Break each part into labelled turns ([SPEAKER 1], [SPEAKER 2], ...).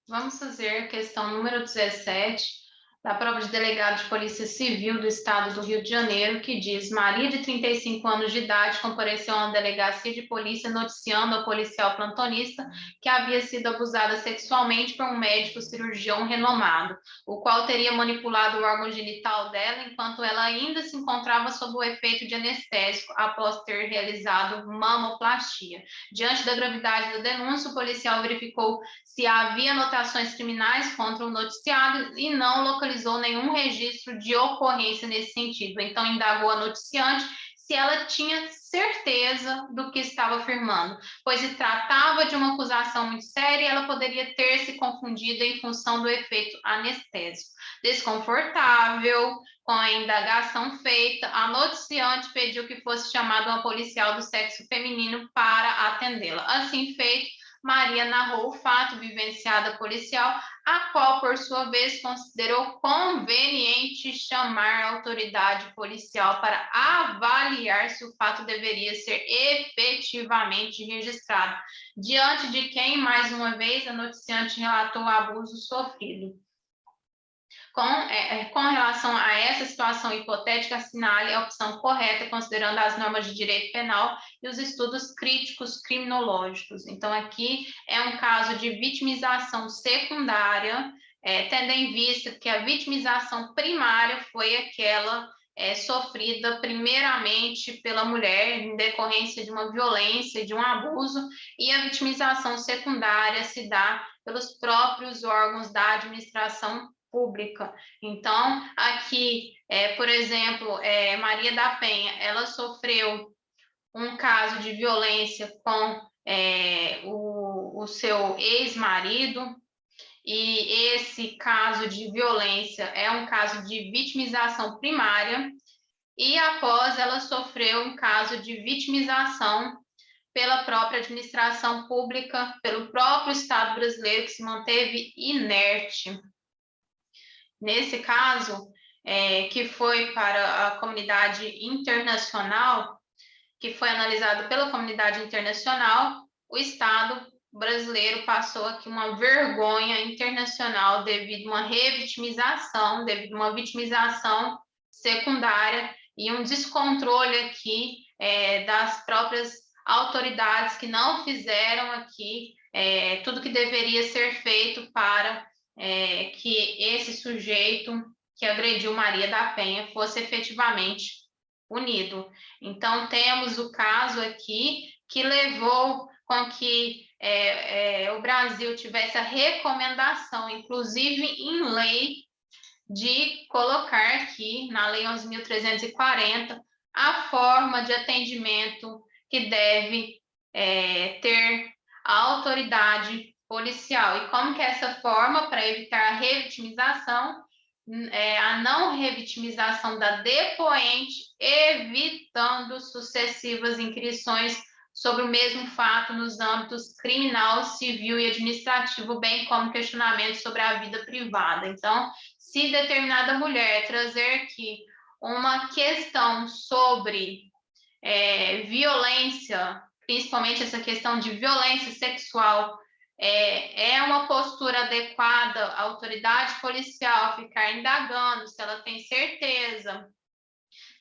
[SPEAKER 1] Vamos fazer a questão número 17 da prova de delegado de Polícia Civil do Estado do Rio de Janeiro, que diz: Maria, de 35 anos de idade, compareceu a uma delegacia de polícia noticiando ao policial plantonista que havia sido abusada sexualmente por um médico cirurgião renomado, o qual teria manipulado o órgão genital dela enquanto ela ainda se encontrava sob o efeito de anestésico após ter realizado mamoplastia. Diante da gravidade da denúncia, o policial verificou se havia anotações criminais contra o noticiado e não localizou nenhum registro de ocorrência nesse sentido. Então, indagou a noticiante se ela tinha certeza do que estava afirmando, pois se tratava de uma acusação muito séria, ela poderia ter se confundido em função do efeito anestésico. Desconfortável com a indagação feita, a noticiante pediu que fosse chamada uma policial do sexo feminino para atendê-la. Assim feito, Maria narrou o fato vivenciado policial, a qual, por sua vez, considerou conveniente chamar a autoridade policial para avaliar se o fato deveria ser efetivamente registrado, diante de quem, mais uma vez, a noticiante relatou o abuso sofrido. Com relação a essa situação hipotética, assinale a opção correta, considerando as normas de direito penal e os estudos críticos criminológicos. Então, aqui é um caso de vitimização secundária, tendo em vista que a vitimização primária foi aquela sofrida primeiramente pela mulher em decorrência de uma violência, de um abuso, e a vitimização secundária se dá pelos próprios órgãos da administração pública. Então, aqui, por exemplo, Maria da Penha, ela sofreu um caso de violência com o seu ex-marido, e esse caso de violência é um caso de vitimização primária, e após ela sofreu um caso de vitimização pela própria administração pública, pelo próprio Estado brasileiro, que se manteve inerte. Nesse caso, que foi para a comunidade internacional, que foi analisado pela comunidade internacional, o Estado brasileiro passou aqui uma vergonha internacional devido a uma revitimização, devido a uma vitimização secundária e um descontrole aqui das próprias autoridades que não fizeram aqui tudo que deveria ser feito para que esse sujeito que agrediu Maria da Penha fosse efetivamente punido. Então, temos o caso aqui que levou com que o Brasil tivesse a recomendação, inclusive em lei, de colocar aqui na Lei 11.340 a forma de atendimento que deve ter a autoridade policial. E como que é essa forma para evitar a revitimização? A não revitimização da depoente, evitando sucessivas inquirições sobre o mesmo fato nos âmbitos criminal, civil e administrativo, bem como questionamentos sobre a vida privada. Então, se determinada mulher trazer aqui uma questão sobre violência, principalmente essa questão de violência sexual, é uma postura adequada à autoridade policial ficar indagando se ela tem certeza,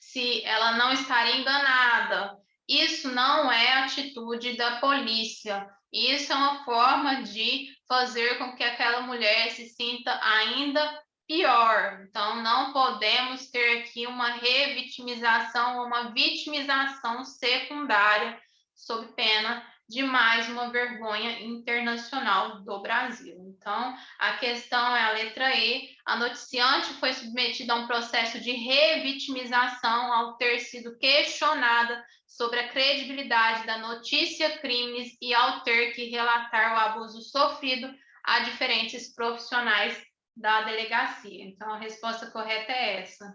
[SPEAKER 1] se ela não estaria enganada. Isso não é atitude da polícia. Isso é uma forma de fazer com que aquela mulher se sinta ainda pior. Então, não podemos ter aqui uma revitimização ou uma vitimização secundária sob pena de mais uma vergonha internacional do Brasil. Então, a questão é a letra E. A noticiante foi submetida a um processo de revitimização ao ter sido questionada sobre a credibilidade da notícia crimes e ao ter que relatar o abuso sofrido a diferentes profissionais da delegacia. Então, a resposta correta é essa.